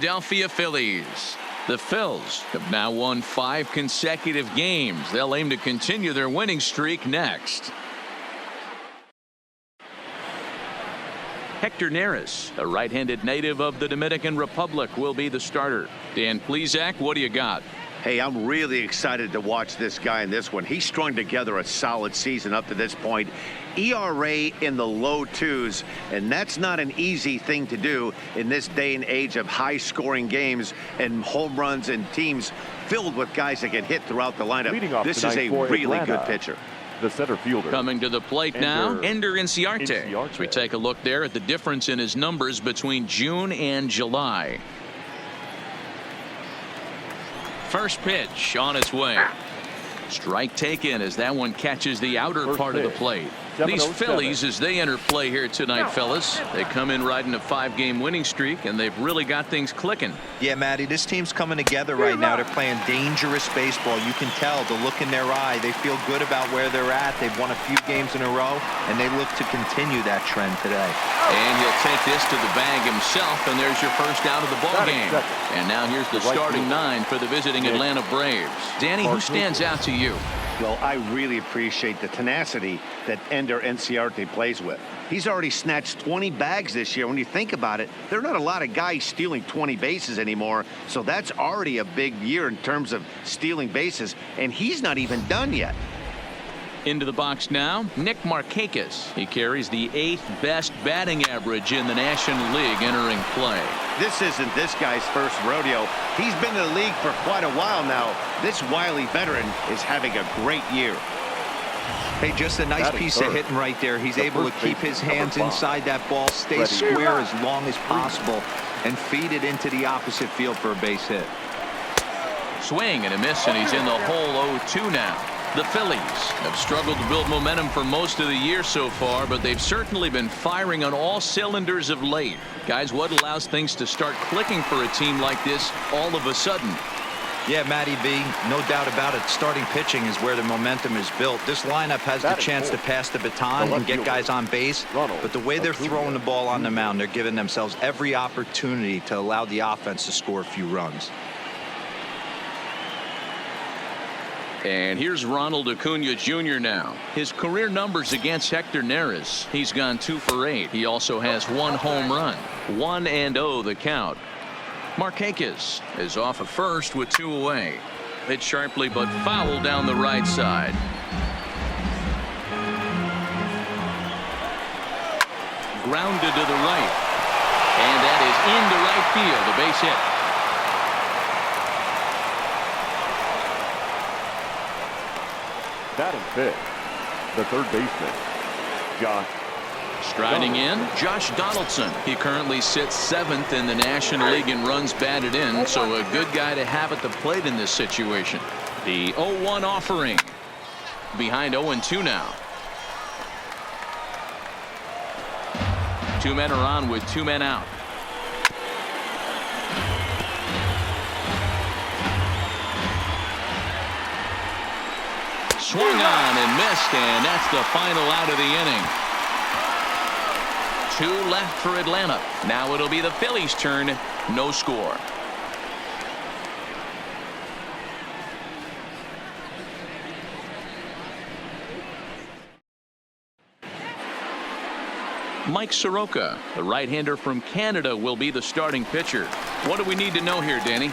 Philadelphie Phillies. The Phils have now won 5 consecutive games. They'll aim to continue their winning streak next. Hector Neris, a right-handed native of the Dominican Republic, will be the starter. Dan Plesac, what do you got? Hey, I'm really excited to watch this guy in this one. He's strung together a solid season up to this point. ERA in the low 2s, and that's not an easy thing to do in this day and age of high-scoring games and home runs and teams filled with guys that can hit throughout the lineup. This is a really good pitcher. The center fielder. Coming to the plate now, Ender Inciarte. As we take a look there at the difference in his numbers between June and July. First pitch on its way. Strike taken as that one catches the outer part of the plate. These Phillies, as they enter play here tonight, fellas, they come in riding a 5-game winning streak, and they've really got things clicking. Yeah, Matty, this team's coming together right now. They're playing dangerous baseball. You can tell the look in their eye. They feel good about where they're at. They've won a few games in a row, and they look to continue that trend today. And he'll take this to the bag himself, and there's your first out of the ball game. And now here's the starting 9 for the visiting Atlanta Braves. Danny, who stands out to you? Well, I really appreciate the tenacity that Ender Inciarte plays with. He's already snatched 20 bags this year. When you think about it, there are not a lot of guys stealing 20 bases anymore, so that's already a big year in terms of stealing bases, and he's not even done yet. Into the box now, Nick Markakis. He carries the 8th best batting average in the National League entering play. This isn't this guy's first rodeo. He's been in the league for quite a while now. This wily veteran is having a great year. Hey, just a nice piece of hitting right there. He's able to keep his hands inside that ball, stay square as long as possible, and feed it into the opposite field for a base hit. Swing and a miss, and he's in the hole 0-2 now. The Phillies have struggled to build momentum for most of the year so far, but they've certainly been firing on all cylinders of late. Guys, what allows things to start clicking for a team like this all of a sudden? Yeah, Matty B, no doubt about it. Starting pitching is where the momentum is built. This lineup has the chance to pass the baton and get guys on base, but the way they're throwing the ball on the mound, they're giving themselves every opportunity to allow the offense to score a few runs. And here's Ronald Acuna Jr. now. His career numbers against Hector Neris. He's gone 2 for 8. He also has 1 home run. 1-0 the count. Markakis is off at first with 2 away. Hit sharply but foul down the right side. Grounded to the right. And that is into right field. A base hit. Batting 5th, the third baseman, Josh. Striding in, Josh Donaldson. He currently sits 7th in the National League in runs batted in, so a good guy to have at the plate in this situation. The 0-1 offering. Behind 0-2 now. 2 men are on with 2 men out. Swung on and missed, and that's the final out of the inning. 2 left for Atlanta. Now it'll be the Phillies' turn. No score. Mike Soroka, the right-hander from Canada, will be the starting pitcher. What do we need to know here, Danny?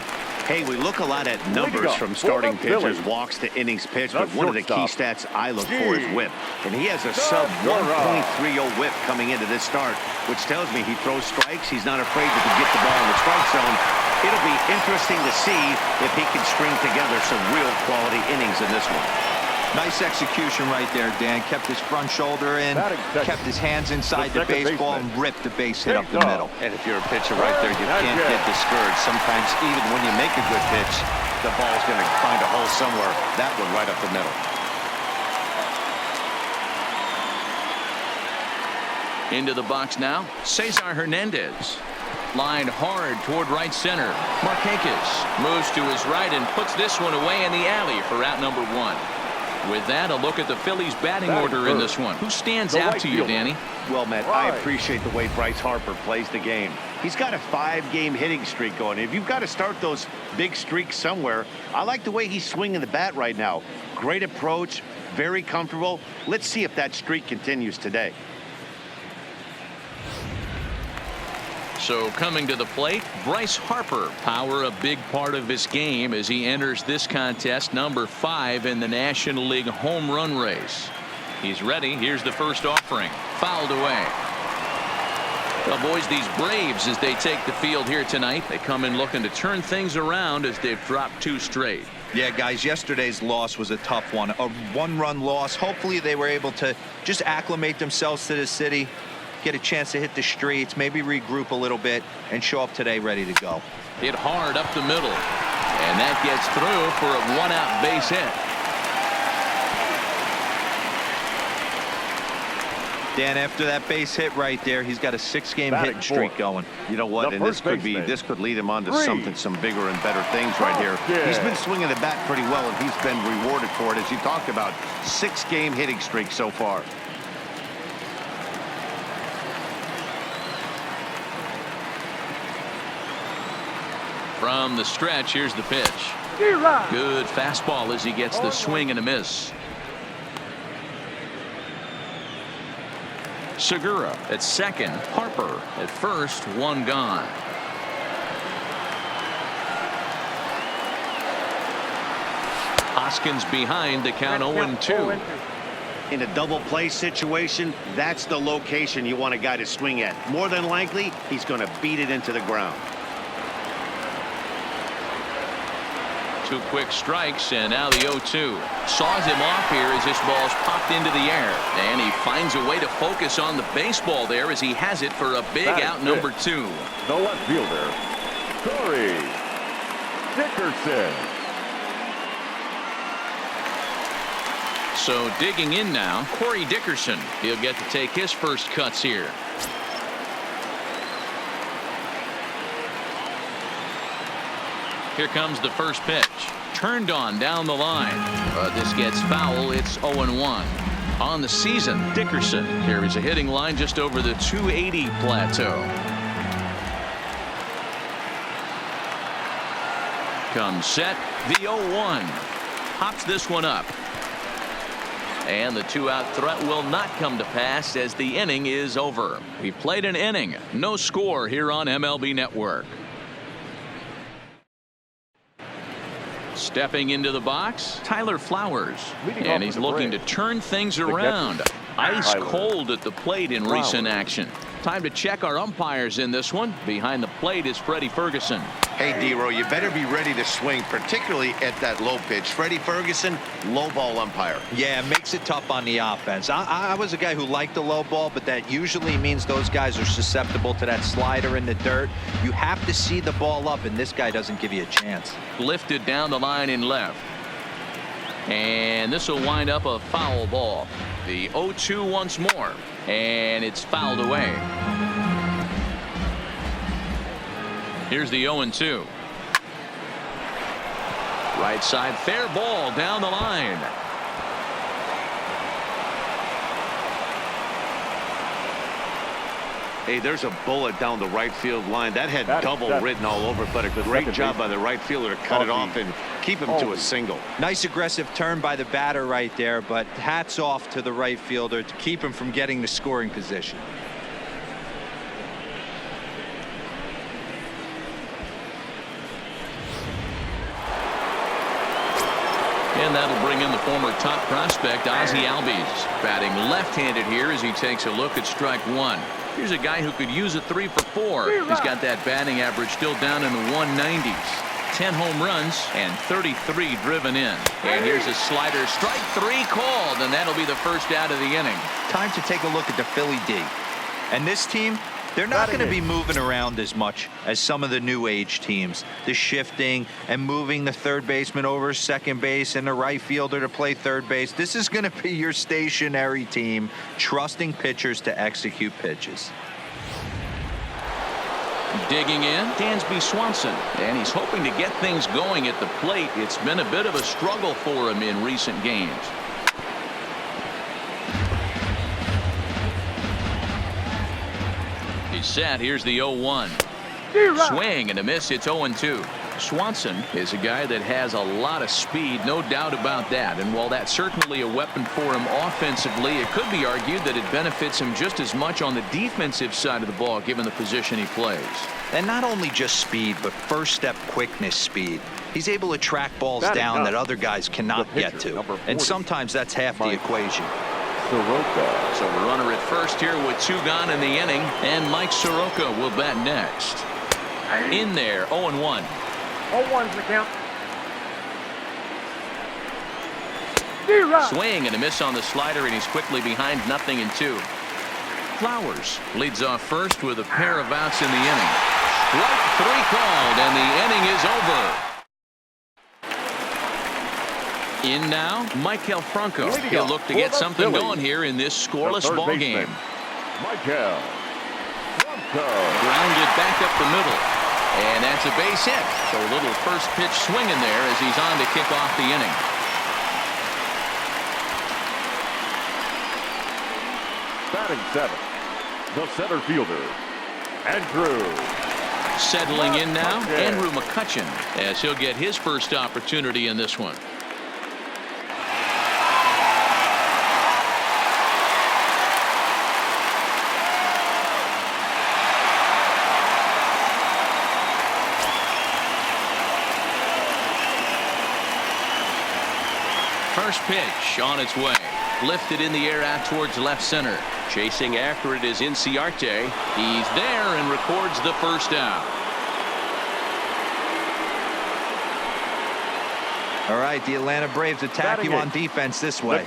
Hey, we look a lot at numbers from starting pitchers, walks to innings pitched, but one of the key stats I look for is whip. And he has a sub 1.30 whip coming into this start, which tells me he throws strikes. He's not afraid to get the ball in the strike zone. It'll be interesting to see if he can string together some real quality innings in this one. Nice execution right there, Dan. Kept his front shoulder in, kept his hands inside the baseball, and ripped the base hit up the middle. And if you're a pitcher right there, you can't get discouraged. Sometimes even when you make a good pitch, the ball's going to find a hole somewhere. That one right up the middle. Into the box now, Cesar Hernandez. Line hard toward right center. Markakis moves to his right and puts this one away in the alley for out number 1. With that, a look at the Phillies batting order in this one. Who stands out to you, Danny? Well, Matt, I appreciate the way Bryce Harper plays the game. He's got a 5-game hitting streak going. If you've got to start those big streaks somewhere, I like the way he's swinging the bat right now. Great approach, very comfortable. Let's see if that streak continues today. So coming to the plate, Bryce Harper. Power a big part of his game as he enters this contest, number 5 in the National League home run race. He's ready. Here's the first offering. Fouled away. Well, boys, these Braves, as they take the field here tonight, they come in looking to turn things around as they've dropped 2 straight. Yeah, guys, yesterday's loss was a tough one. A 1-run loss. Hopefully they were able to just acclimate themselves to the city, get a chance to hit the streets, maybe regroup a little bit, and show up today ready to go. Hit hard up the middle. And that gets through for a 1-out base hit. Dan, after that base hit right there, he's got a 6-game hitting streak going. You know what? And this could lead him on to some bigger and better things right here. Yeah. He's been swinging the bat pretty well, and he's been rewarded for it, as you talked about. 6-game hitting streak so far. From the stretch, here's the pitch. Good fastball as he gets the swing and a miss. Segura at second. Harper at first. 1 gone. Hoskins behind, the count 0-2. In a double play situation, that's the location you want a guy to swing at. More than likely, he's going to beat it into the ground. 2 quick strikes, and now the 0-2. Saws him off here as this ball's popped into the air. And he finds a way to focus on the baseball there as he has it for a big out number 2. The left fielder, Corey Dickerson. So digging in now, Corey Dickerson. He'll get to take his first cuts here. Here comes the first pitch. Turned on down the line. But this gets foul. It's 0-1. On the season, Dickerson carries a hitting line just over the 280 plateau. Comes set. The 0-1. Hops this one up. And the 2-out threat will not come to pass as the inning is over. We played an inning. No score here on MLB Network. Stepping into the box, Tyler Flowers. And he's looking to turn things around. Ice cold at the plate in recent action. Time to check our umpires in this one. Behind the plate is Freddie Ferguson. Hey, D-Row, you better be ready to swing, particularly at that low pitch. Freddie Ferguson, low ball umpire. Yeah, it makes it tough on the offense. I was a guy who liked the low ball, but that usually means those guys are susceptible to that slider in the dirt. You have to see the ball up, and this guy doesn't give you a chance. Lifted down the line in left. And this will wind up a foul ball. The 0-2 once more. And it's fouled away. Here's the 0-2. Right side, fair ball down the line. Hey, there's a bullet down the right field line. That had double written all over it, but a great job by the right fielder to cut it off and keep him to a single. Nice aggressive turn by the batter right there, but hats off to the right fielder to keep him from getting the scoring position. And that'll bring in the former top prospect, Ozzie Albies. Batting left-handed here as he takes a look at strike 1. Here's a guy who could use a 3 for 4. He's got that batting average still down in the 190s. 10 home runs and 33 driven in. And here's a slider. Strike 3 called, and that'll be the first out of the inning. Time to take a look at the Philly D. And this team, they're not going to be moving around as much as some of the new age teams. The shifting and moving the third baseman over second base and the right fielder to play third base. This is going to be your stationary team, trusting pitchers to execute pitches. Digging in, Dansby Swanson, and he's hoping to get things going at the plate. It's been a bit of a struggle for him in recent games. He's set. Here's the 0-1. Swing and a miss. It's 0-2. Swanson is a guy that has a lot of speed, no doubt about that. And while that's certainly a weapon for him offensively, it could be argued that it benefits him just as much on the defensive side of the ball, given the position he plays. And not only just speed, but first step quickness speed. He's able to track balls down that other guys cannot get to. And sometimes that's half the equation. Soroka. So a runner at first here with 2 gone in the inning, and Mike Soroka will bat next. In there, 0-1. 0-1's the count. Swing and a miss on the slider, and he's quickly behind 0-2. Flowers leads off first with a pair of outs in the inning. Strike 3 called, and the inning is over. In now, Maikel Franco. He'll look to get something going here in this scoreless ball game. Maikel Franco. Grounded back up the middle. And that's a base hit. So a little first pitch swing in there as he's on to kick off the inning. Batting 7th, the center fielder, Andrew. Settling in now, Andrew McCutchen, as he'll get his first opportunity in this one. First pitch on its way. Lifted in the air out towards left center. Chasing after it is Inciarte. He's there and records the first out. All right, the Atlanta Braves attack you on defense this way.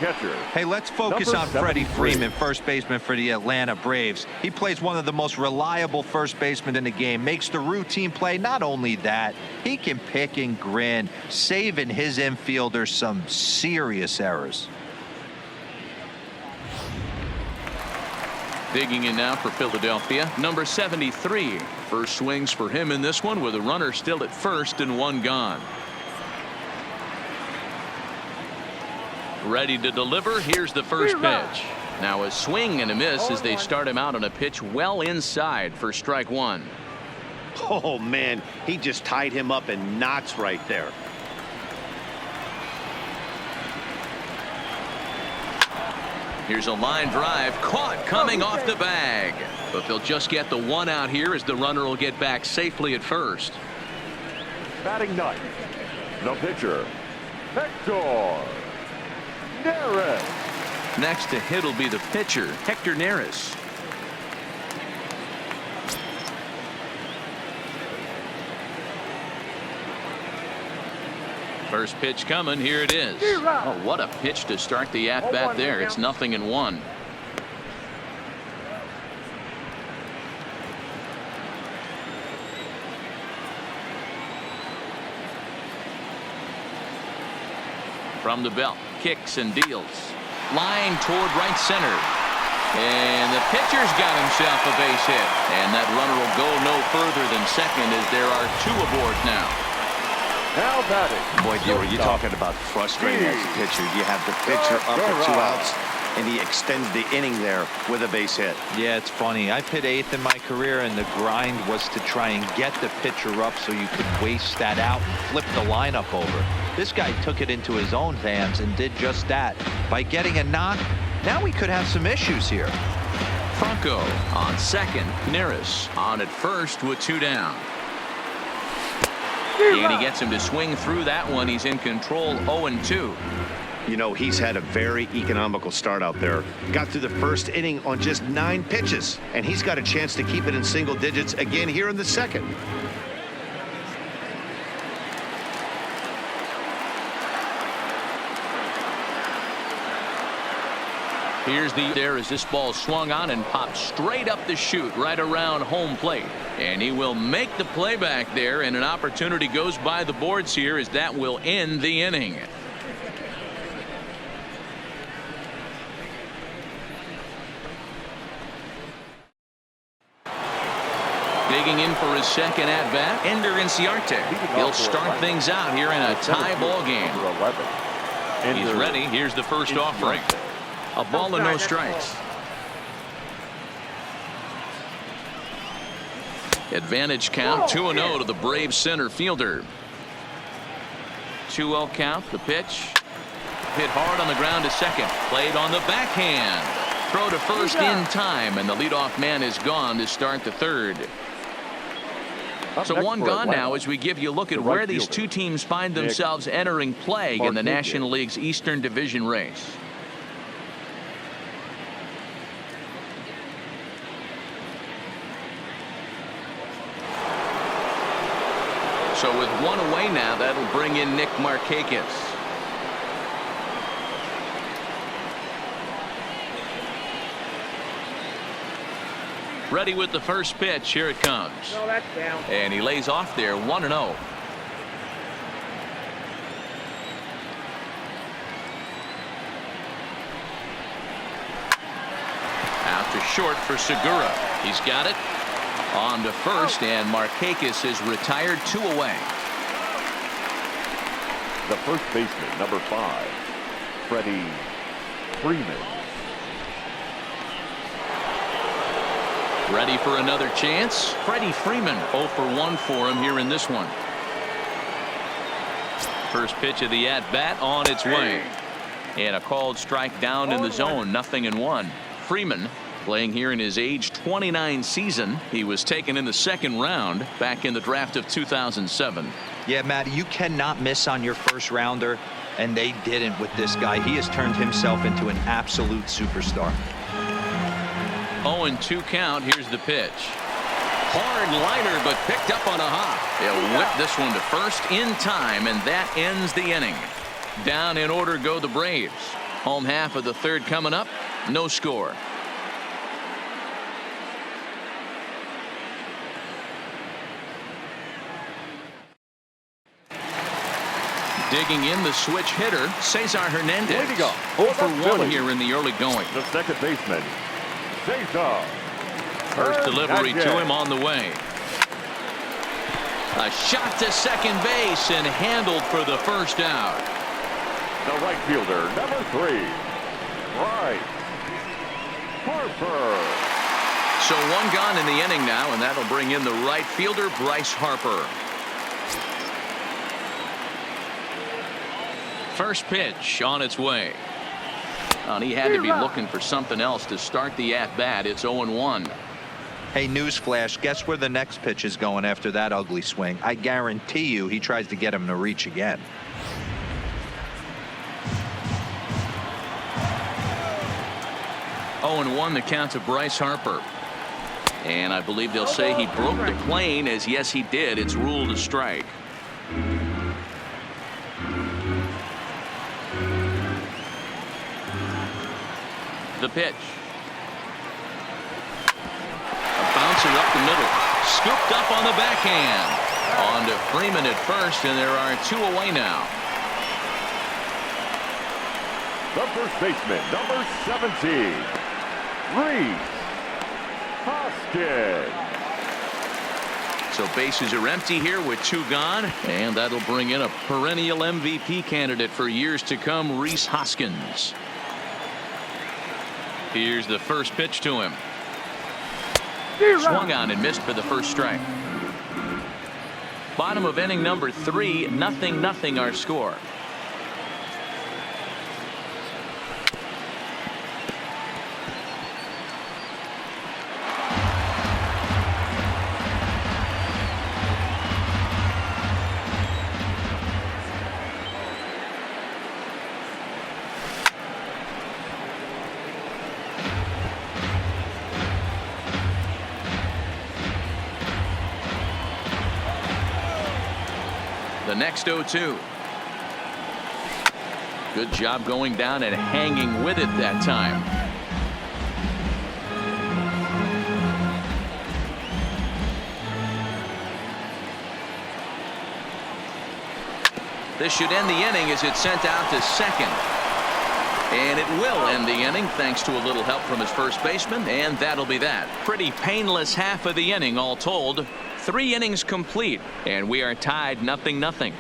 Hey, let's focus on Freddie Freeman, first baseman for the Atlanta Braves. He plays one of the most reliable first basemen in the game, makes the routine play. Not only that, he can pick and grin, saving his infielders some serious errors. Digging in now for Philadelphia, number 73. First swings for him in this one with a runner still at first and 1 gone. Ready to deliver. Here's the first pitch. Now a swing and a miss as they start him out on a pitch well inside for strike 1. Oh, man, he just tied him up in knots right there. Here's a line drive caught coming off the bag. But they'll just get the 1 out here as the runner will get back safely at first. Batting 9th, the pitcher, Hector Neris. Next to hit will be the pitcher, Hector Neris. First pitch coming. Here it is. Oh, what a pitch to start the at-bat there. It's 0-1. From the belt, kicks and deals. Line toward right center. And the pitcher's got himself a base hit. And that runner will go no further than second as there are 2 aboard now. Now batting. Boy, Dewey, you're talking about frustrating as a pitcher. You have the pitcher up for 2 outs, and he extends the inning there with a base hit. Yeah, it's funny. I've hit 8th in my career, and the grind was to try and get the pitcher up so you could waste that out and flip the lineup over. This guy took it into his own hands and did just that. By getting a knock, now we could have some issues here. Franco on second. Neris on at first with 2 down. And he gets him to swing through that one. He's in control, 0-2. You know, he's had a very economical start out there. Got through the first inning on just 9 pitches, and he's got a chance to keep it in single digits again here in the second. Here's the there as this ball swung on and popped straight up the chute right around home plate. And he will make the play back there, and an opportunity goes by the boards here as that will end the inning. Digging in for his second at-bat, Ender Inciarte. He'll start things out here in a tie ball game. He's ready. Here's the first offering. A ball and no strikes. Advantage count, 2-0 to the Braves center fielder. 2-0 count, the pitch. Hit hard on the ground to second. Played on the backhand. Throw to first in time, and the leadoff man is gone to start the third. So one gone now as we give you a look at where these two teams find themselves entering play in the National League's Eastern Division race. So with one away now, that'll bring in Nick Markakis. Ready with the first pitch. Here it comes. No, that's down. And he lays off there, 1-0. Out to short for Segura. He's got it. On to first, and Markakis is retired, 2 away. The first baseman, number 5, Freddie Freeman. Ready for another chance. Freddie Freeman 0 for 1 for him here in this one. First pitch of the at-bat on its way. And a called strike down in the zone, 0-1. Freeman playing here in his age 29 season. He was taken in the second round back in the draft of 2007. Yeah, Matty, you cannot miss on your first rounder, and they didn't with this guy. He has turned himself into an absolute superstar. 0-2 count. Here's the pitch. Hard liner, but picked up on a hop. They'll whip this one to first in time, and that ends the inning. Down in order go the Braves. Home half of the third coming up. No score. Digging in, the switch hitter, Cesar Hernandez. 0 for 1 here in the early going. The second baseman, Cesar. First delivery to him on the way. A shot to second base and handled for the first out. The right fielder, number 3, Bryce Harper. So one gone in the inning now, and that'll bring in the right fielder, Bryce Harper. First pitch on its way. And he had to be looking for something else to start the at-bat. It's 0-1. Hey, newsflash, guess where the next pitch is going after that ugly swing? I guarantee you he tries to get him to reach again. Oh, 1 the count to Bryce Harper. And I believe they'll say he broke the plane, as yes he did. It's ruled a strike. The pitch. A bouncer up the middle. Scooped up on the backhand. On to Freeman at first, and there are 2 away now. The first baseman, number 17, Rhys Hoskins. So bases are empty here with 2 gone, and that'll bring in a perennial MVP candidate for years to come, Rhys Hoskins. Here's the first pitch to him. Swung on and missed for the first strike. Bottom of inning number 3, 0-0 our score. The next 0-2. Good job going down and hanging with it that time. This should end the inning as it's sent out to second. And it will end the inning thanks to a little help from his first baseman, and that'll be that. Pretty painless half of the inning all told. 3 innings complete, and we are tied 0-0.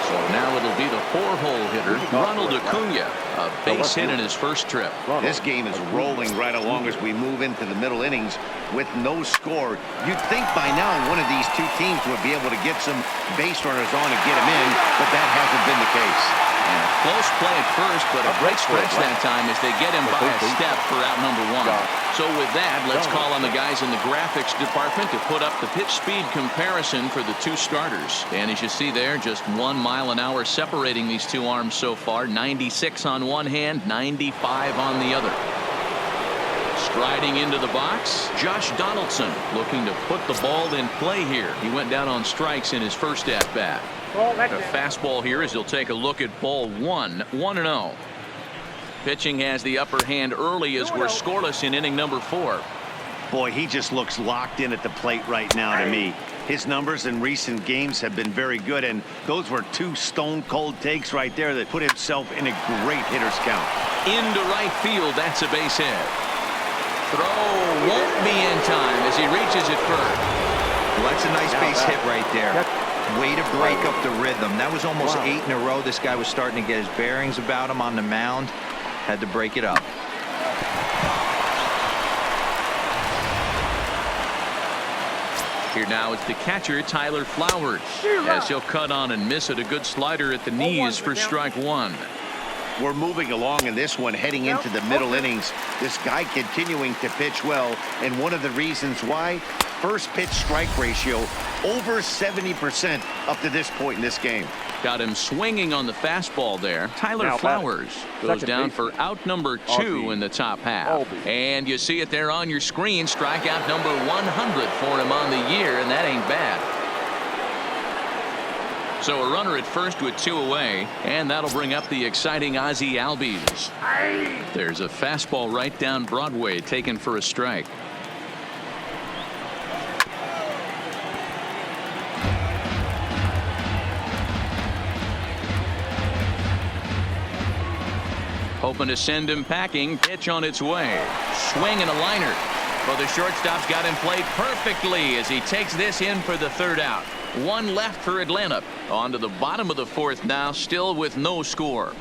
So now it'll be the 4-hole hitter, Ronald Acuna, a base hit in his first trip. This game is rolling right along as we move into the middle innings with no score. You'd think by now one of these two teams would be able to get some base runners on and get them in, but that hasn't been the case. And a close play at first, but a great stretch that time as they get him by a step for out number 1. So with that, let's call on the guys in the graphics department to put up the pitch speed comparison for the 2 starters. And as you see there, just 1 mile an hour separating these 2 arms so far. 96 on one hand, 95 on the other. Striding into the box, Josh Donaldson looking to put the ball in play here. He went down on strikes in his first at bat. A fastball here as he'll take a look at ball 1, 1-0. Pitching has the upper hand early as we're scoreless in inning number 4. Boy, he just looks locked in at the plate right now to me. His numbers in recent games have been very good, and those were 2 stone-cold takes right there that put himself in a great hitter's count. Into right field, that's a base hit. Throw won't be in time as he reaches it first. Well, that's a nice base hit right there. Way to break up the rhythm. That was almost 8 in a row. This guy was starting to get his bearings about him on the mound. Had to break it up. Here now is the catcher, Tyler Flowers, as he'll cut on and miss it. A good slider at the knees for strike 1. We're moving along in this one, heading into the middle innings. This guy continuing to pitch well, and one of the reasons why, first pitch strike ratio over 70% up to this point in this game. Got him swinging on the fastball there. Tyler Flowers goes down for out number 2 in the top half. And you see it there on your screen. Strikeout number 100 for him on the year, and that ain't bad. So a runner at first with 2 away, and that'll bring up the exciting Ozzie Albies. There's a fastball right down Broadway taken for a strike. Hoping to send him packing. Pitch on its way. Swing and a liner. Well, the shortstop's got him played perfectly as he takes this in for the 3rd out. 1 left for Atlanta. On to the bottom of the 4th now, still with no score.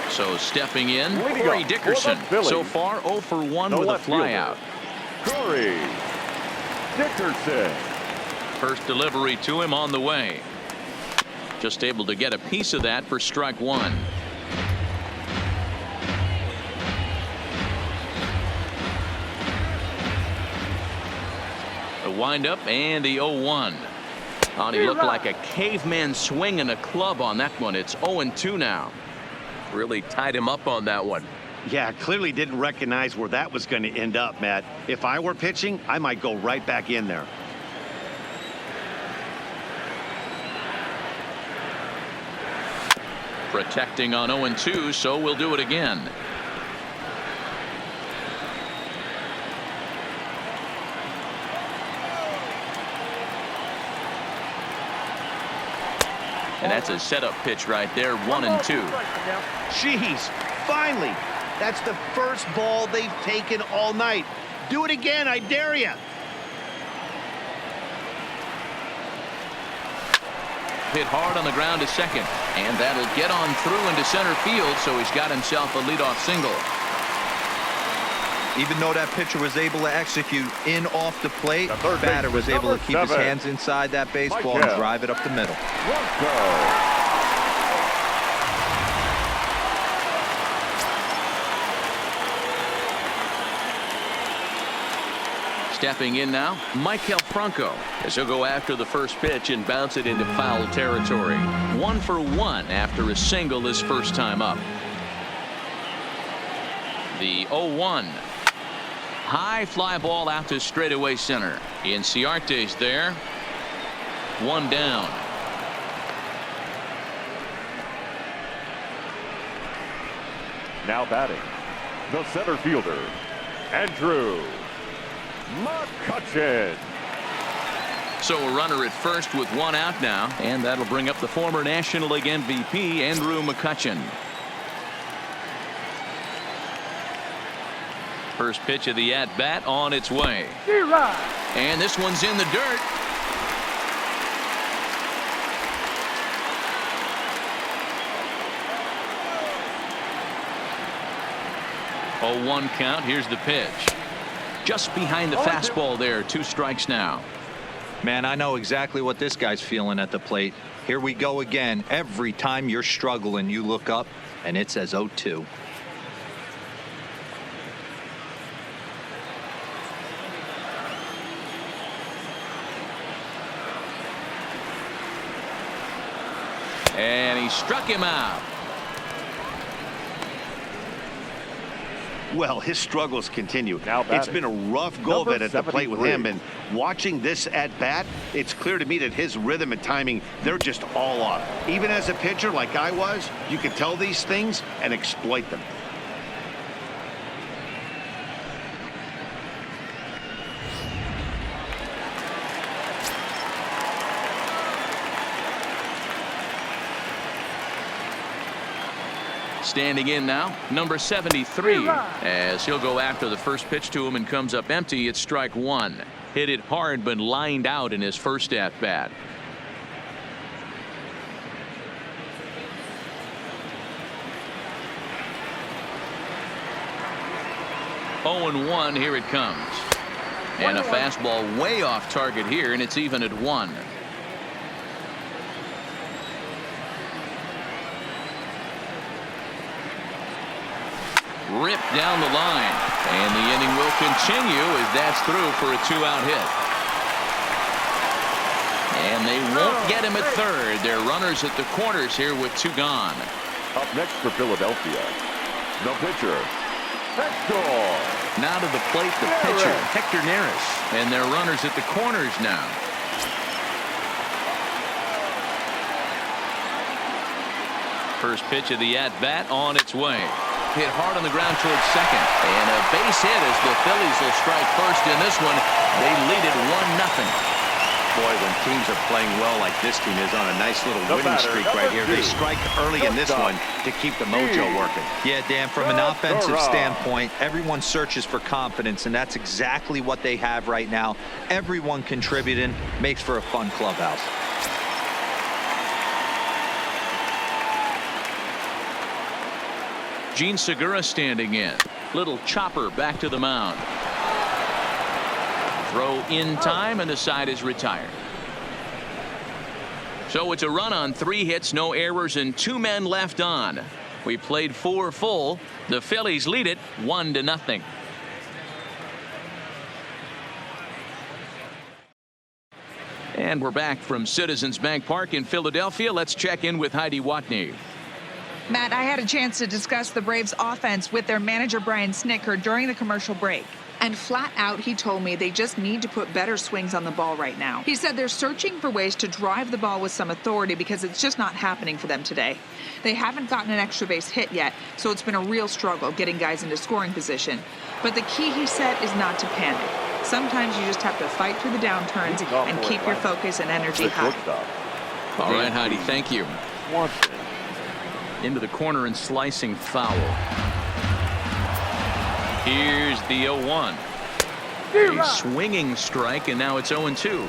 So stepping in, Corey Dickerson. So far 0 for 1 with a flyout. Corey Dickerson. First delivery to him on the way. Just able to get a piece of that for strike 1. The windup and the 0-1. He looked like a caveman swinging a club on that one. It's 0-2 now. Really tied him up on that one. Yeah, clearly didn't recognize where that was going to end up, Matt. If I were pitching, I might go right back in there. Protecting on 0-2, so we'll do it again. And that's a setup pitch right there, 1-2. Jeez, finally. That's the first ball they've taken all night. Do it again, I dare you. Hit hard on the ground to second, and that'll get on through into center field, so he's got himself a leadoff single. Even though that pitcher was able to execute in off the plate, the batter was able to keep his hands inside that baseball and drive it up the middle. Stepping in now, Michael Franco, as he'll go after the first pitch and bounce it into foul territory. 1 for 1 after a single his first time up. The 0-1. High fly ball out to straightaway center. Inciarte's there. 1 down. Now batting, the center fielder, Andrew McCutchen. So a runner at first with one out now, and that'll bring up the former National League MVP, Andrew McCutchen. First pitch of the at-bat on its way. And this one's in the dirt. Oh, 1 count. Here's the pitch. Just behind the fastball there. 2 strikes now. Man, I know exactly what this guy's feeling at the plate. Here we go again. Every time you're struggling, you look up, and it says 0-2. And he struck him out. Well, his struggles continue. Now it's been a rough go of it at the plate with 73. him, and watching this at bat, it's clear to me that his rhythm and timing, they're just all off. Even as a pitcher like I was, you can tell these things and exploit them. Standing in now, number 73, as he'll go after the first pitch to him and comes up empty. It's strike 1. Hit it hard, but lined out in his first at bat. Oh, and 1. Here it comes, and a fastball way off target here, and it's even at 1. Ripped down the line, and the inning will continue as that's through for a 2-out hit. And they won't get him at third. They're runners at the corners here with 2 gone. Up next for Philadelphia, the pitcher, Hector. Now to the plate, the pitcher, Hector Neris, and they're runners at the corners now. First pitch of the at-bat on its way. Hit hard on the ground towards second, and a base hit as the Phillies will strike first in this one. They lead it 1-0. Boy, when teams are playing well like this team is on a nice little winning streak right here, they strike early in this one to keep the mojo working. Yeah, Dan, from an offensive standpoint, everyone searches for confidence, and that's exactly what they have right now. Everyone contributing makes for a fun clubhouse. Gene Segura standing in. Little chopper back to the mound. Throw in time, and the side is retired. So it's a run on 3 hits, no errors, and 2 men left on. We played 4 full. The Phillies lead it 1-0. And we're back from Citizens Bank Park in Philadelphia. Let's check in with Heidi Watney. Matt, I had a chance to discuss the Braves offense with their manager Brian Snicker during the commercial break. And flat out, he told me they just need to put better swings on the ball right now. He said they're searching for ways to drive the ball with some authority because it's just not happening for them today. They haven't gotten an extra base hit yet, so it's been a real struggle getting guys into scoring position. But the key, he said, is not to panic. Sometimes you just have to fight through the downturns and keep your focus and energy high. All right, Heidi, thank you. Into the corner and slicing foul. Here's the 0-1. A swinging strike, and now it's 0-2.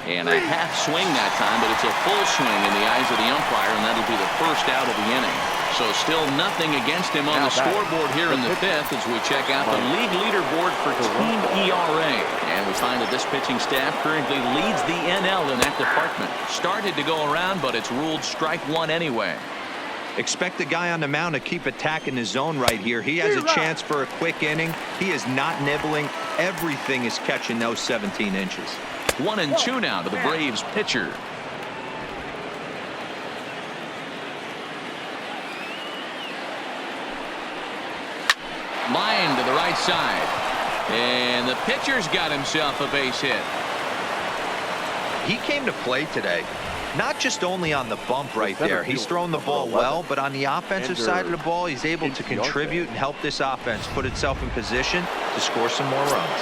And a half swing that time, but it's a full swing in the eyes of the umpire, and that'll be the first out of the inning. So still nothing against him on the scoreboard here in the 5th as we check out the league leaderboard for team ERA. And we find that this pitching staff currently leads the NL in that department. Started to go around, but it's ruled strike 1 anyway. Expect the guy on the mound to keep attacking the zone right here. He has a chance for a quick inning. He is not nibbling. Everything is catching those 17 inches. 1-2 now to the Braves pitcher. Line to the right side. And the pitcher's got himself a base hit. He came to play today. Not just only on the bump right there. He's thrown the ball well, but on the offensive side of the ball, he's able to contribute and help this offense put itself in position to score some more runs.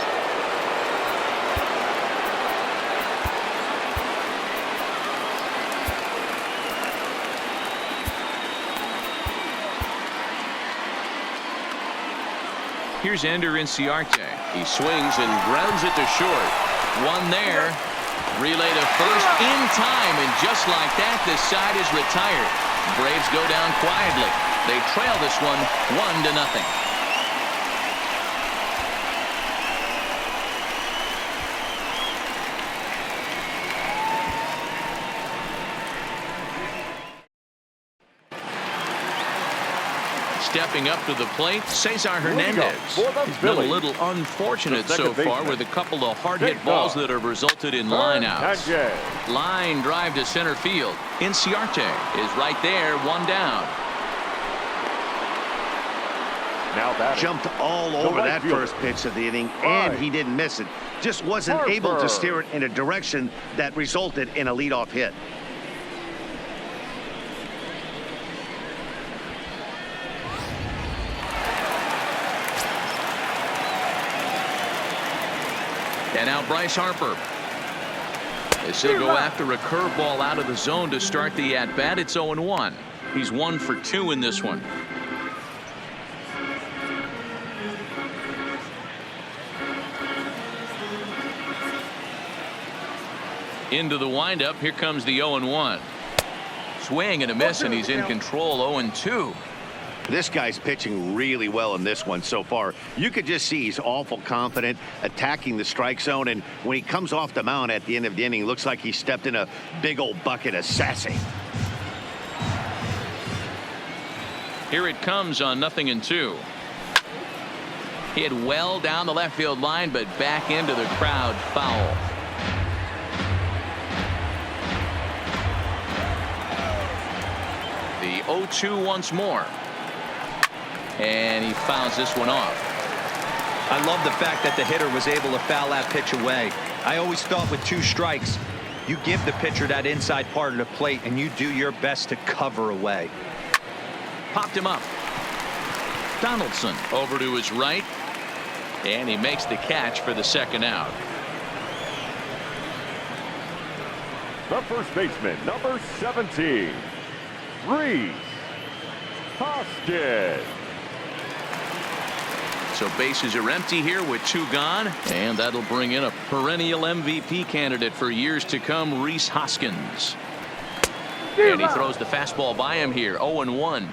Here's Ender Inciarte. He swings and grounds it to short. One there. Relay to first in time, and just like that, this side is retired. Braves go down quietly. They trail this one 1-0. Stepping up to the plate, Cesar Hernandez. He's been a little unfortunate so far with a couple of hard-hit balls that have resulted in lineouts. Line drive to center field. Inciarte is right there, one down. Jumped all over that first pitch of the inning, and he didn't miss it. Just wasn't able to steer it in a direction that resulted in a leadoff hit. And now Bryce Harper. As he'll go after a curveball out of the zone to start the at-bat. It's 0-1. He's 1 for 2 in this one. Into the windup. Here comes the 0-1. Swing and a miss, and he's in control. 0-2. This guy's pitching really well in this one so far. You could just see he's awful confident attacking the strike zone, and when he comes off the mound at the end of the inning, looks like he stepped in a big old bucket of sassy. Here it comes on 0-2. Hit well down the left field line, but back into the crowd, foul. The 0-2 once more. And he fouls this one off. I love the fact that the hitter was able to foul that pitch away. I always thought with 2 strikes, you give the pitcher that inside part of the plate and you do your best to cover away. Popped him up. Donaldson over to his right. And he makes the catch for the second out. The first baseman, number 17, Rhys Hoskins. So bases are empty here with 2 gone, and that'll bring in a perennial MVP candidate for years to come, Rhys Hoskins. And he throws the fastball by him here, 0-1.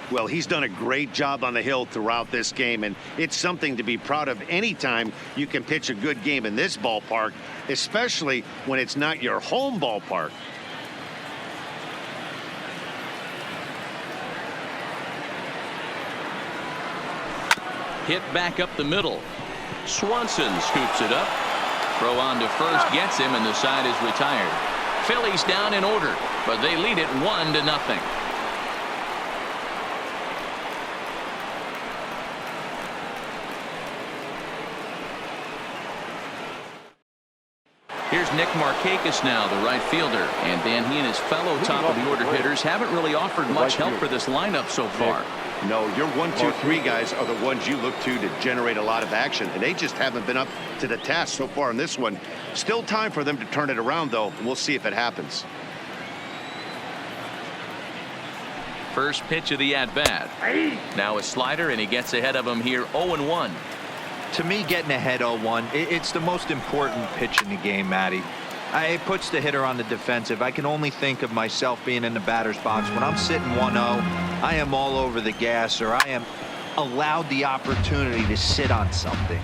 Well, he's done a great job on the hill throughout this game, and it's something to be proud of anytime you can pitch a good game in this ballpark, especially when it's not your home ballpark. Hit back up the middle. Swanson scoops it up. Throw on to first gets him, and the side is retired. Phillies down in order, but they lead it 1-0. Here's Nick Markakis now, the right fielder, and then he and his fellow top of the order hitters haven't really offered much help for this lineup so far. No, your 1, 2, 3 guys are the ones you look to generate a lot of action, and they just haven't been up to the task so far in this one. Still time for them to turn it around, though. We'll see if it happens. First pitch of the at-bat. Now a slider, and he gets ahead of him here, 0-1. To me, getting ahead 0-1, it's the most important pitch in the game, Matty. It puts the hitter on the defensive. I can only think of myself being in the batter's box. When I'm sitting 1-0, I am all over the gas, or I am allowed the opportunity to sit on something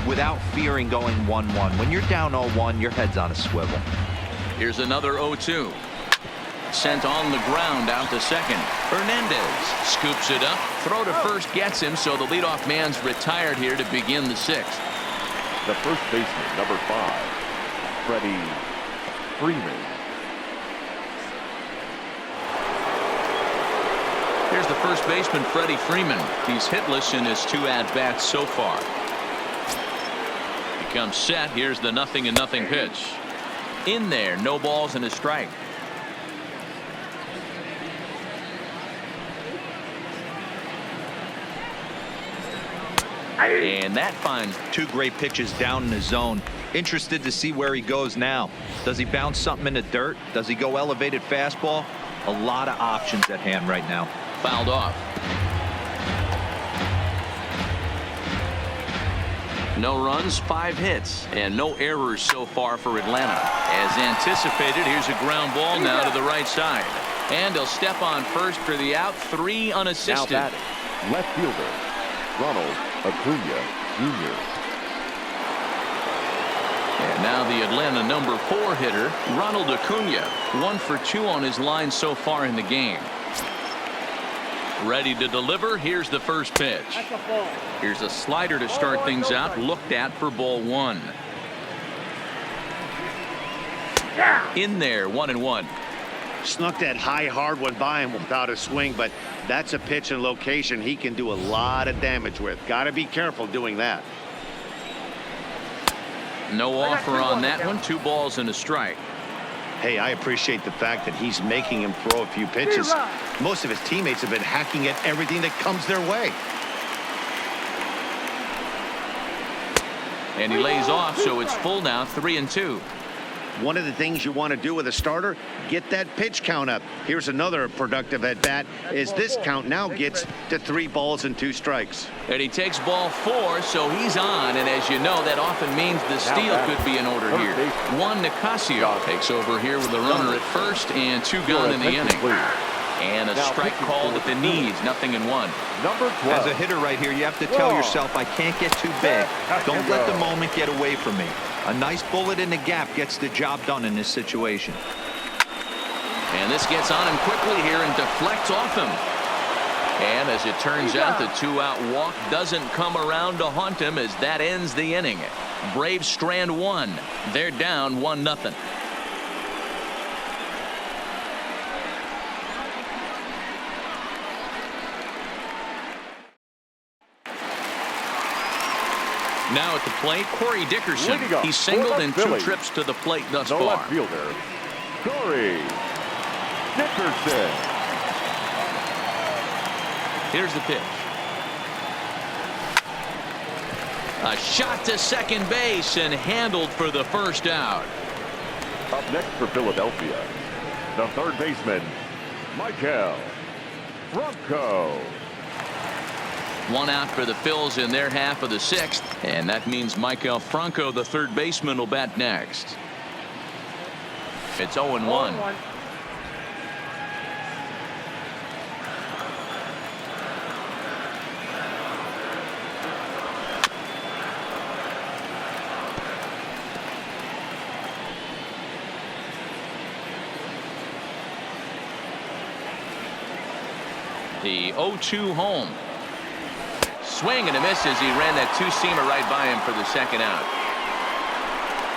without fearing going 1-1. When you're down 0-1, your head's on a swivel. Here's another 0-2. Sent on the ground out to second. Hernandez scoops it up. Throw to first gets him, so the leadoff man's retired here to begin the 6th. The first baseman, number 5, Freddie Freeman. Here's the first baseman, Freddie Freeman. He's hitless in his 2 at-bats so far. He comes set. Here's the 0-0 pitch. In there, no balls and a strike. And that finds two great pitches down in the zone. Interested to see where he goes now. Does he bounce something in the dirt? Does he go elevated fastball? A lot of options at hand right now. fouled off. No runs, 5 hits, and no errors so far for Atlanta. As anticipated, here's a ground ball now to the right side. And he'll step on first for the out, 3 unassisted. Now batting, left fielder, Ronald Acuna Jr. And now the Atlanta number 4 hitter, Ronald Acuna, 1 for 2 on his line so far in the game. Ready to deliver. Here's the first pitch. Here's a slider to start things out, looked at for ball 1. In there, 1-1. Snuck that high hard one by him without a swing, but that's a pitch and location he can do a lot of damage with. Got to be careful doing that. No offer on that one. 2 balls and a strike. Hey, I appreciate the fact that he's making him throw a few pitches. Most of his teammates have been hacking at everything that comes their way. And he lays off, so it's full now, 3-2. One of the things you want to do with a starter, get that pitch count up. Here's another productive at bat as this count now gets to 3 balls and 2 strikes. And he takes ball 4, so he's on. And as you know, that often means the steal could be in order here. Juan Nicasio takes over here with a runner at first and 2 gone in the inning. And a strike called at the knees, 0-1. Number 12. As a hitter right here, you have to tell yourself, I can't get too big. Don't let the moment get away from me. A nice bullet in the gap gets the job done in this situation. And this gets on him quickly here and deflects off him. And as it turns out, the 2-out walk doesn't come around to haunt him as that ends the inning. Braves strand 1. They're down 1-0. Now at the plate, Corey Dickerson. He's singled in 2 trips to the plate thus far. Left fielder, Corey Dickerson. Here's the pitch. A shot to second base and handled for the first out. Up next for Philadelphia, the third baseman, Michael Franco. 1 out for the Phils in their half of the 6th, and that means Michael Franco, the third baseman, will bat next. It's 0-1. The 0-2 home. Swing and a miss as he ran that 2-seamer right by him for the second out.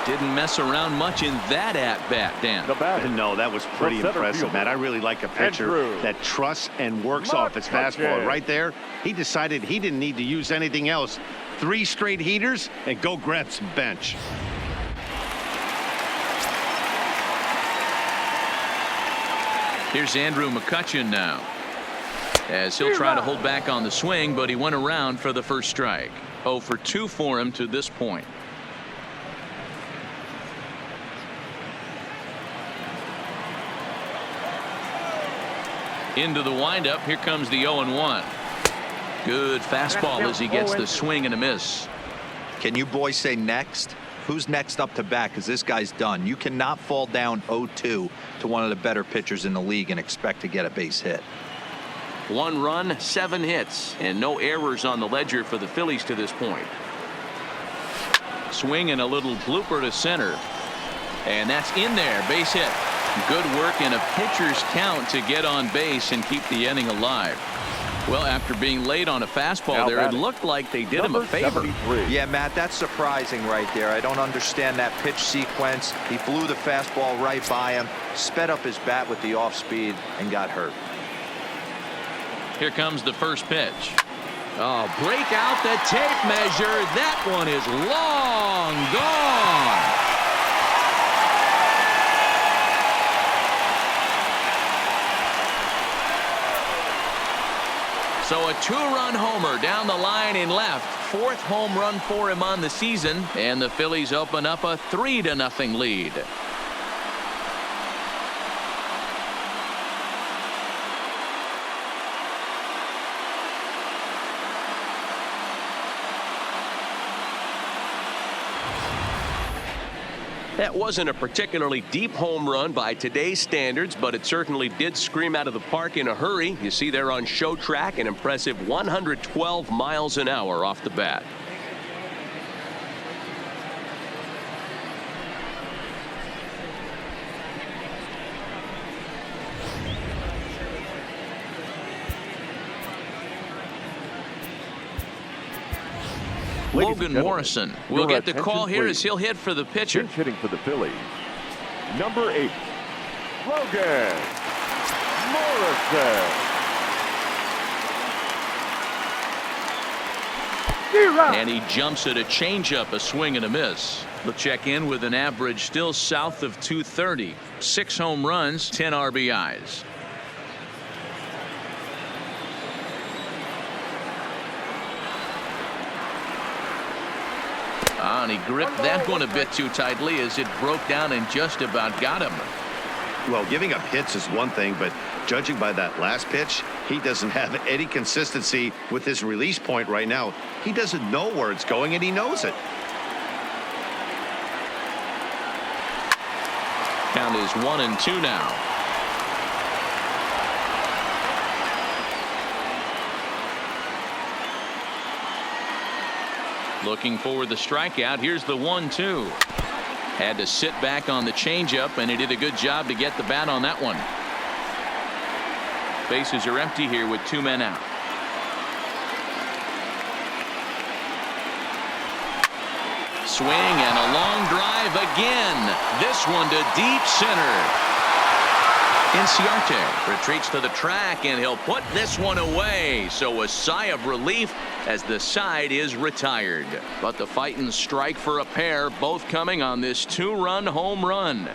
Didn't mess around much in that at-bat, Dan. No, that was pretty impressive, Matt. I really like a pitcher that trusts and works off his fastball. Right there, he decided he didn't need to use anything else. 3 straight heaters and go grab some bench. Here's Andrew McCutchen now, as he'll try to hold back on the swing, but he went around for the first strike. 0 for 2 for him to this point. Into the windup. Here comes the 0-1. Good fastball as he gets the swing and a miss. Can you boys say next? Who's next up to bat? Because this guy's done. You cannot fall down 0-2 to one of the better pitchers in the league and expect to get a base hit. 1 run, 7 hits, and no errors on the ledger for the Phillies to this point. Swing and a little blooper to center. And that's in there. Base hit. Good work in a pitcher's count to get on base and keep the inning alive. Well, after being late on a fastball there, it looked like they did him a favor. 73. Yeah, Matt, that's surprising right there. I don't understand that pitch sequence. He blew the fastball right by him, sped up his bat with the off speed, and got hurt. Here comes the first pitch. Oh, break out the tape measure. That one is long gone. So a two-run homer down the line in left. Fourth home run for him on the season. And the Phillies open up a 3-0 lead. That wasn't a particularly deep home run by today's standards, but it certainly did scream out of the park in a hurry. You see there on show track an impressive 112 miles an hour off the bat. Logan Morrison will get the call here as he'll hit for the pitcher. Pinch hitting for the Phillies, number 8, Logan Morrison. And he jumps at a changeup, a swing and a miss. He'll check in with an average still south of 230. 6 home runs, 10 RBIs. And he gripped that one a bit too tightly as it broke down and just about got him. Well, giving up hits is one thing, but judging by that last pitch, he doesn't have any consistency with his release point right now. He doesn't know where it's going, and he knows it. Count is 1-2 now. Looking for the strikeout. Here's the 1-2. Had to sit back on the changeup, and he did a good job to get the bat on that one. Bases are empty here with 2 men out. Swing and a long drive again. This one to deep center. Inciarte retreats to the track, and he'll put this one away. So a sigh of relief as the side is retired. But the fighting strike for a pair, both coming on this 2-run home run.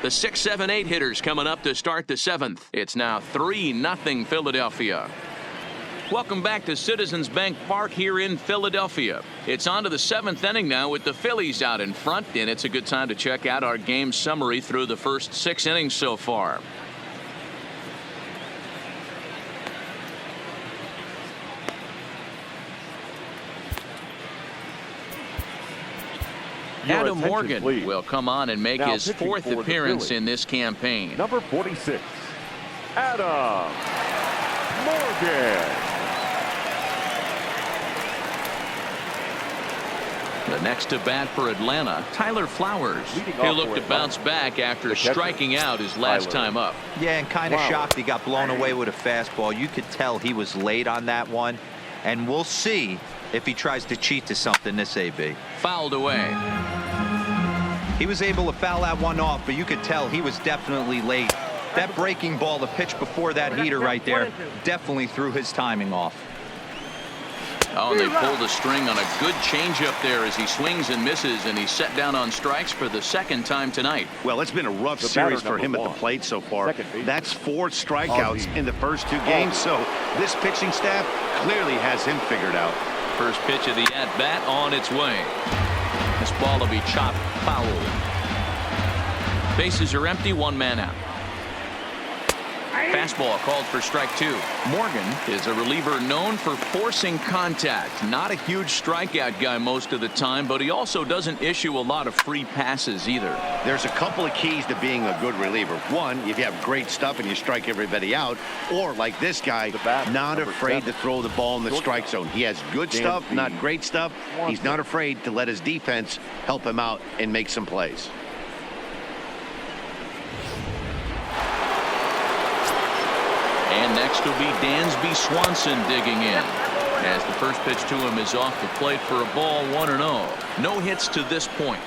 The 6, 7, 8 hitters coming up to start the 7th. It's now 3-0 Philadelphia. Welcome back to Citizens Bank Park here in Philadelphia. It's on to the 7th inning now with the Phillies out in front, and it's a good time to check out our game summary through the first 6 innings so far. Adam Morgan will come on and make his 4th appearance in this campaign. Number 46, Adam Morgan. The next to bat for Atlanta, Tyler Flowers. He'll look to bounce back after striking out his last time up. Yeah, and kind of shocked he got blown away with a fastball. You could tell he was late on that one, and we'll see if he tries to cheat to something this AB. Fouled away. He was able to foul that one off, but you could tell he was definitely late. That breaking ball, the pitch before that heater right there, definitely threw his timing off. Oh, and they pulled a string on a good changeup there as he swings and misses, and he's set down on strikes for the 2nd time tonight. Well, it's been a rough series for him at the plate so far. That's 4 strikeouts in the first 2 games, so this pitching staff clearly has him figured out. First pitch of the at-bat on its way. This ball will be chopped foul. Bases are empty, 1 man out. Fastball called for strike 2. Morgan is a reliever known for forcing contact. Not a huge strikeout guy most of the time, but he also doesn't issue a lot of free passes either. There's a couple of keys to being a good reliever. One, if you have great stuff and you strike everybody out, or like this guy, not afraid to throw the ball in the strike zone. He has good stuff, not great stuff. He's not afraid to let his defense help him out and make some plays. And next will be Dansby Swanson digging in, as the first pitch to him is off the plate for a ball, 1-0. No hits to this point.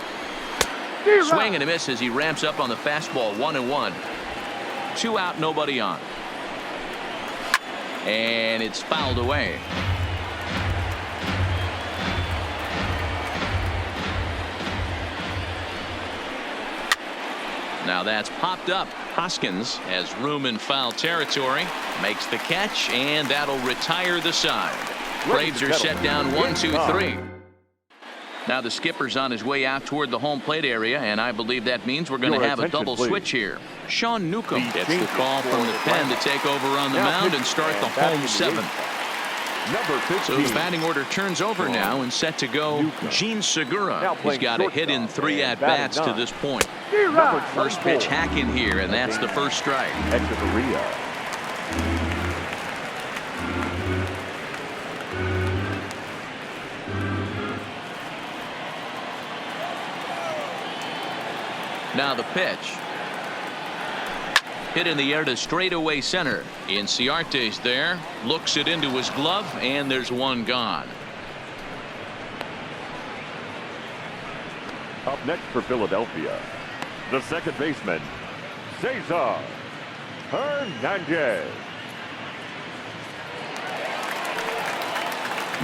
Swing and a miss as he ramps up on the fastball, 1-1. 2 out, nobody on. And it's fouled away. Now that's popped up. Hoskins has room in foul territory, makes the catch, and that'll retire the side. Braves are set down 1-2-3. Now the skipper's on his way out toward the home plate area, and I believe that means we're going to have a double switch here. Sean Newcomb gets the call from the pen to take over on the mound and start the home seventh. So the batting order turns over now and set to go Gene Segura. He's got a hit in 3 at-bats to this point. First pitch hacking here, and that's the first strike. Now the pitch. Hit in the air to straightaway center. Inciarte's there. Looks it into his glove, and there's one gone. Up next for Philadelphia, the second baseman, Cesar Hernandez.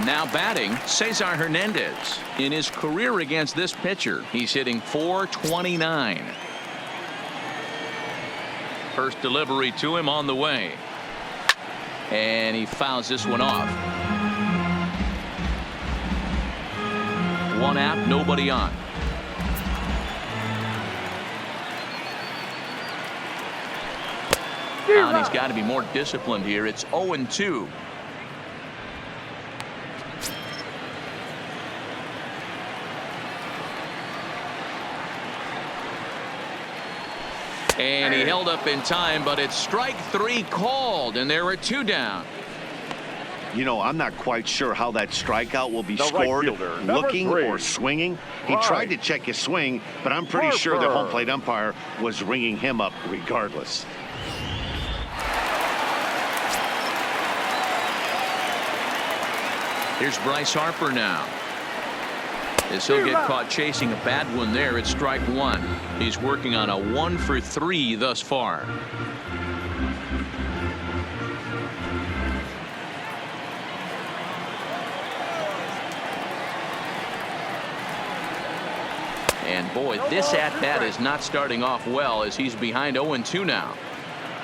Now batting, Cesar Hernandez. In his career against this pitcher, he's hitting .429. First delivery to him on the way. And he fouls this one off. One out, nobody on. And he's got to be more disciplined here. It's 0-2. And he held up in time, but it's strike 3 called, and there are 2 down. You know, I'm not quite sure how that strikeout will be scored, looking or swinging. He tried to check his swing, but I'm pretty sure the home plate umpire was ringing him up regardless. Here's Bryce Harper now. As he'll get caught chasing a bad one there, it's strike 1. He's working on a 1 for 3 thus far. And boy, this at-bat is not starting off well as he's behind 0-2 now.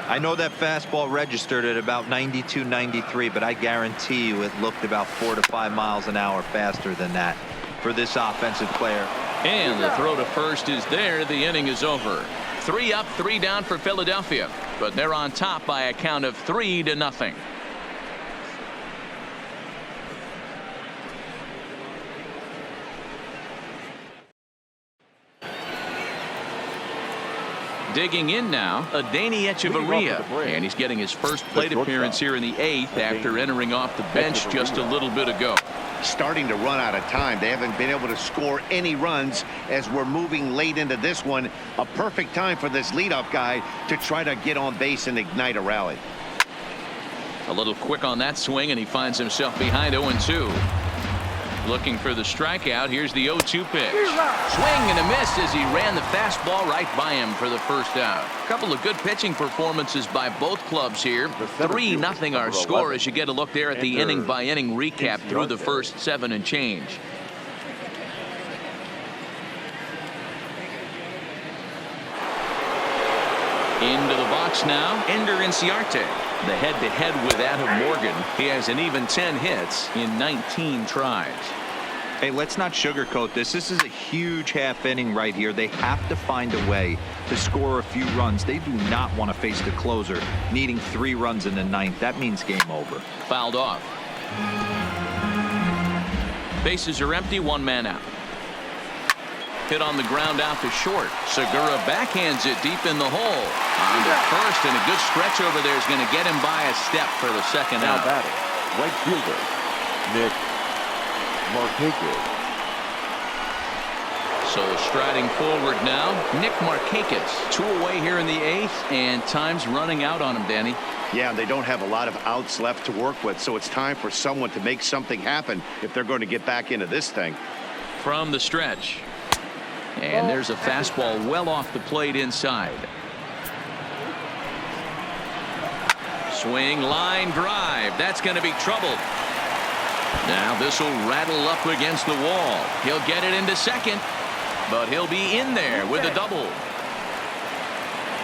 I know that fastball registered at about 92, 93, but I guarantee you it looked about 4 to 5 miles an hour faster than that for this offensive player. And the throw to first is there. The inning is over. 3 up, 3 down for Philadelphia, but they're on top by a count of 3-0. Digging in now, Adeiny Echeverria, and he's getting his first plate appearance here in the 8th after entering off the bench just a little bit ago. Starting to run out of time. They haven't been able to score any runs as we're moving late into this one. A perfect time for this leadoff guy to try to get on base and ignite a rally. A little quick on that swing, and he finds himself behind 0-2. Looking for the strikeout. Here's the 0-2 pitch. Swing and a miss as he ran the fastball right by him for the first out. A couple of good pitching performances by both clubs here. 3-0 our score as you get a look there at the inning-by-inning recap through the first 7 and change. Into the box now, Ender Inciarte. The head-to-head with Adam Morgan. He has an even 10 hits in 19 tries. Hey, let's not sugarcoat this. This is a huge half inning right here. They have to find a way to score a few runs. They do not want to face the closer needing 3 runs in the 9th. That means game over. Fouled off. Bases are empty, 1 man out. Hit on the ground out to short. Segura backhands it deep in the hole. On to first, and a good stretch over there is going to get him by a step for the second Now out. batting, right fielder, Nick Markakis. So striding forward now, Nick Markakis. 2 away here in the 8th, and time's running out on him, Danny. Yeah, they don't have a lot of outs left to work with, so it's time for someone to make something happen if they're going to get back into this thing. From the stretch. And there's a fastball well off the plate inside. Swing, line drive. That's going to be trouble. Now this will rattle up against the wall. He'll get it into second, but he'll be in there with a double.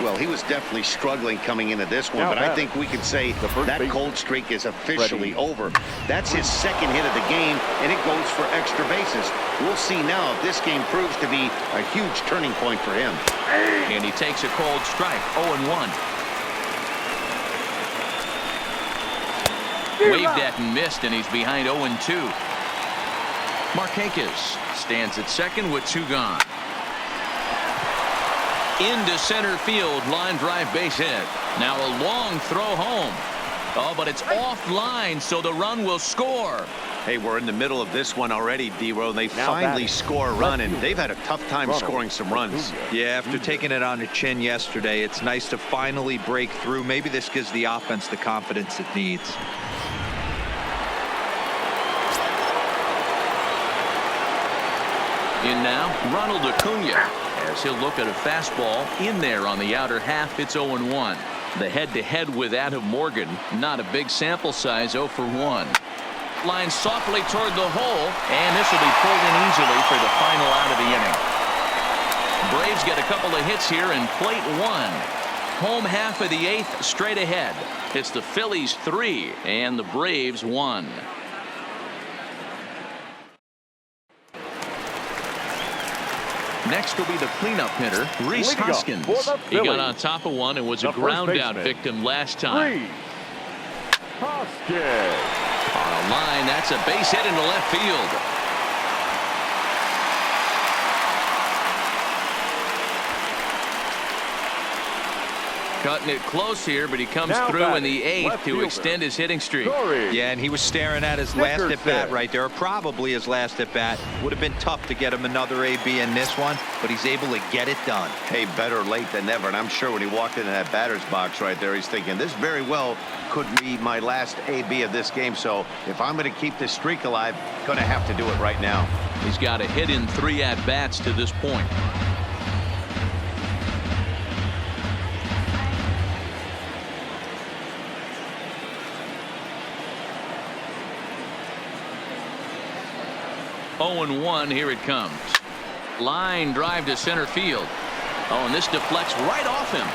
Well, he was definitely struggling coming into this one, but I think we could say that cold streak is officially over. That's his second hit of the game, and it goes for extra bases. We'll see now if this game proves to be a huge turning point for him. And he takes a cold strike, 0-1. Waved at and missed, and he's behind 0-2. Markakis stands at second with 2 gone. Into center field, line drive base hit. Now a long throw home. Oh, but it's offline, so the run will score. Hey, we're in the middle of this one already, D-Row. They finally score a run, and they've had a tough time scoring some runs. Yeah, after taking it on the chin yesterday, it's nice to finally break through. Maybe this gives the offense the confidence it needs. In now, Ronald Acuna, as he'll look at a fastball in there on the outer half. It's 0-1. The head-to-head with Adam Morgan. Not a big sample size, 0 for 1. Line softly toward the hole, and this will be pulled in easily for the final out of the inning. Braves get a couple of hits here in plate 1. Home half of the 8th straight ahead. It's the Phillies 3 and the Braves 1. Next will be the cleanup hitter, Rhys Hoskins. He got on top of one and was a ground-out victim last time. Hoskins. On a line, that's a base hit into left field. Cutting it close here, but he comes through in the 8th to extend his hitting streak. Yeah, and he was staring at his last at-bat right there, or probably his last at-bat. Would have been tough to get him another AB in this one, but he's able to get it done. Hey, better late than never, and I'm sure when he walked into that batter's box right there, he's thinking, this very well could be my last AB of this game, so if I'm going to keep this streak alive, going to have to do it right now. He's got a hit in 3 at-bats to this point. Oh, and 1, here it comes. Line drive to center field. Oh, and this deflects right off him.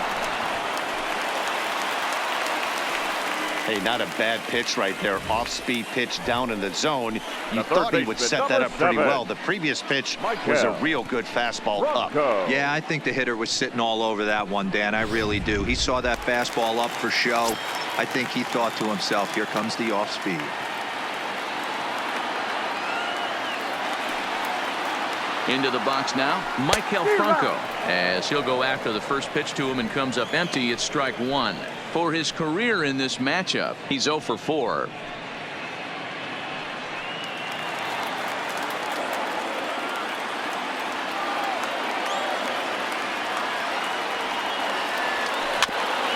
Hey, not a bad pitch right there. Off-speed pitch down in the zone. You thought he would set that up pretty well. The previous pitch was a real good fastball up. Yeah, I think the hitter was sitting all over that one, Dan. I really do. He saw that fastball up for show. I think he thought to himself, here comes the off-speed. Into the box now, Michael Franco, as he'll go after the first pitch to him and comes up empty. It's strike 1. For his career in this matchup, he's 0 for 4.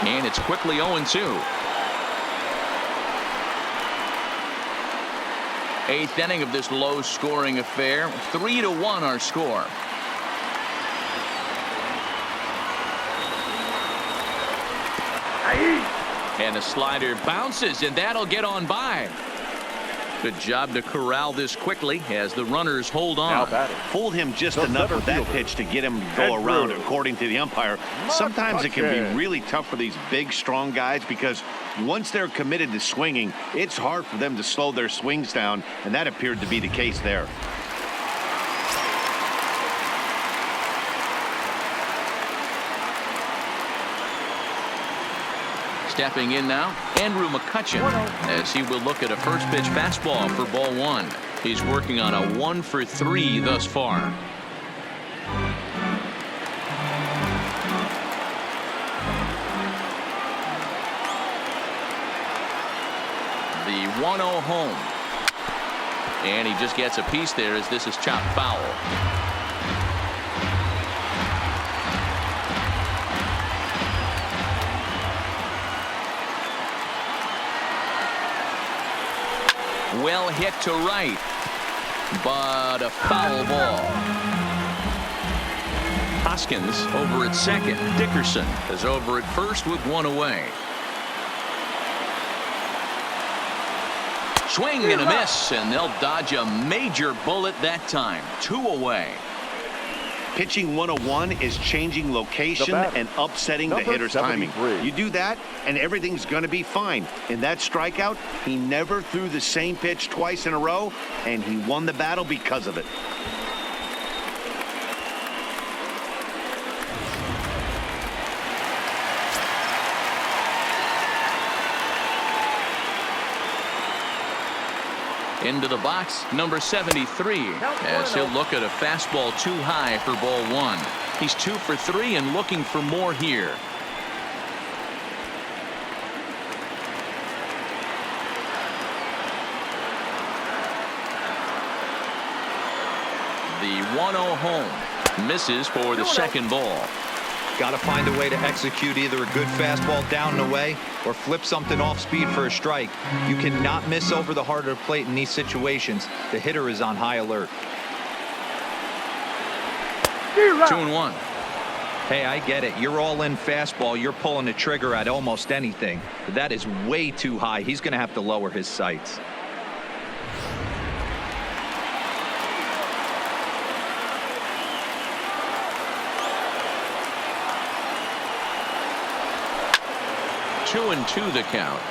And it's quickly 0-2. 8th inning of this low-scoring affair. 3-1 our score. And a slider bounces, and that'll get on by. Good job to corral this quickly as the runners hold on. Fooled him just enough with that pitch to get him to go around, according to the umpire. Sometimes it can be really tough for these big, strong guys because once they're committed to swinging, it's hard for them to slow their swings down, and that appeared to be the case there. Stepping in now, Andrew McCutchen, as he will look at a first pitch fastball for ball 1. He's working on a 1 for 3 thus far. The 1-0 home. And he just gets a piece there as this is chopped foul. Well hit to right, but a foul ball. Hoskins over at second. Dickerson is over at first with 1 away. Swing and a miss, and they'll dodge a major bullet that time. 2 away. Pitching 101 is changing location and upsetting the hitter's timing. You do that, and everything's going to be fine. In that strikeout, he never threw the same pitch twice in a row, and he won the battle because of it. Into the box, number 73, as he'll look at a fastball too high for ball one. He's 2 for 3 and looking for more here. The 1-0 home misses for the second ball. Got to find a way to execute either a good fastball down and away or flip something off speed for a strike. You cannot miss over the heart of the plate in these situations. The hitter is on high alert. 2-1. Hey, I get it. You're all in fastball. You're pulling the trigger at almost anything. But that is way too high. He's going to have to lower his sights. Two and 2 the count.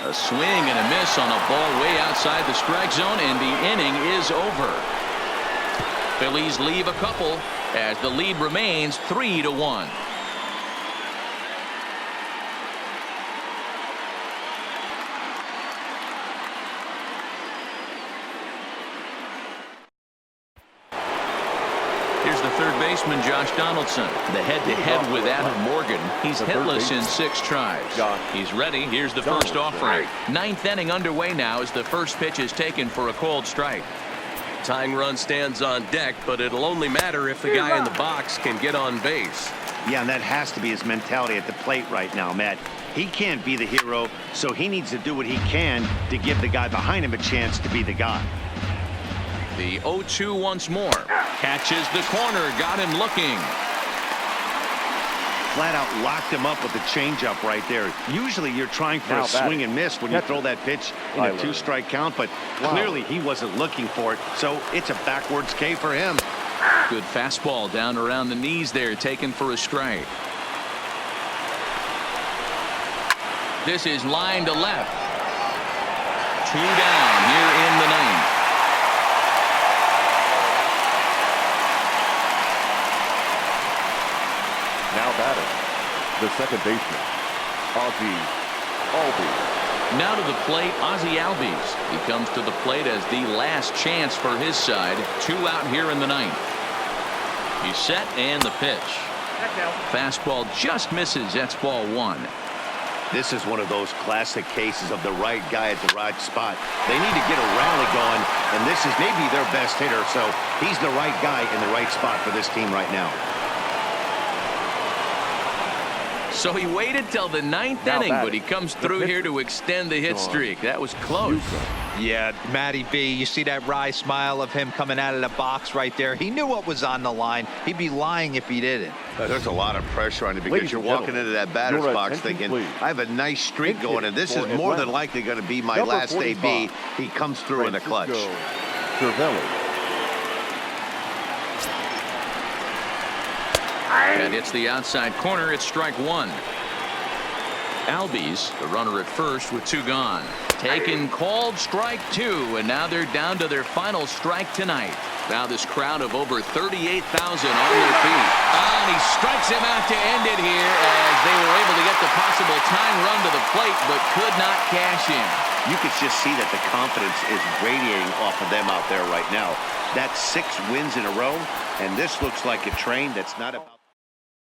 A swing and a miss on a ball way outside the strike zone, and the inning is over. Phillies leave a couple as the lead remains 3-1. Here's the third baseman, Josh Donaldson. The head-to-head with Adam Morgan. He's hitless in 6 tries. He's ready. Here's the first offering. 9th inning underway now as the first pitch is taken for a called strike. Tying run stands on deck, but it'll only matter if the guy in the box can get on base. Yeah, and that has to be his mentality at the plate right now, Matt. He can't be the hero, so he needs to do what he can to give the guy behind him a chance to be the guy. The 0-2 once more. Catches the corner. Got him looking. Flat out locked him up with the changeup right there. Usually you're trying for a swing and miss when you throw that pitch in a 2-strike count, but clearly he wasn't looking for it, so it's a backwards K for him. Good fastball down around the knees there, taken for a strike. This is line to left. 2 down here in the 9th. Now batting, the second baseman, Ozzie Albies. Now to the plate, Ozzie Albies. He comes to the plate as the last chance for his side. 2 out here in the 9th. He's set and the pitch. Fastball just misses. That's ball 1. This is one of those classic cases of the right guy at the right spot. They need to get a rally going, and this is maybe their best hitter, so he's the right guy in the right spot for this team right now. So he waited till the 9th inning, but he comes through here to extend the hit streak. That was close. Yeah, Matty B, you see that wry smile of him coming out of the box right there. He knew what was on the line. He'd be lying if he didn't. There's a lot of pressure on you because you're walking into that batter's box thinking, I have a nice streak going, and this is more than likely going to be my last AB. He comes through in the clutch. And it's the outside corner. It's strike 1. Albies, the runner at first with 2 gone. Taken, called strike 2, and now they're down to their final strike tonight. Now this crowd of over 38,000 on their feet. And he strikes him out to end it here as they were able to get the possible tying run to the plate, but could not cash in. You could just see that the confidence is radiating off of them out there right now. That's 6 wins in a row, and this looks like a train that's not about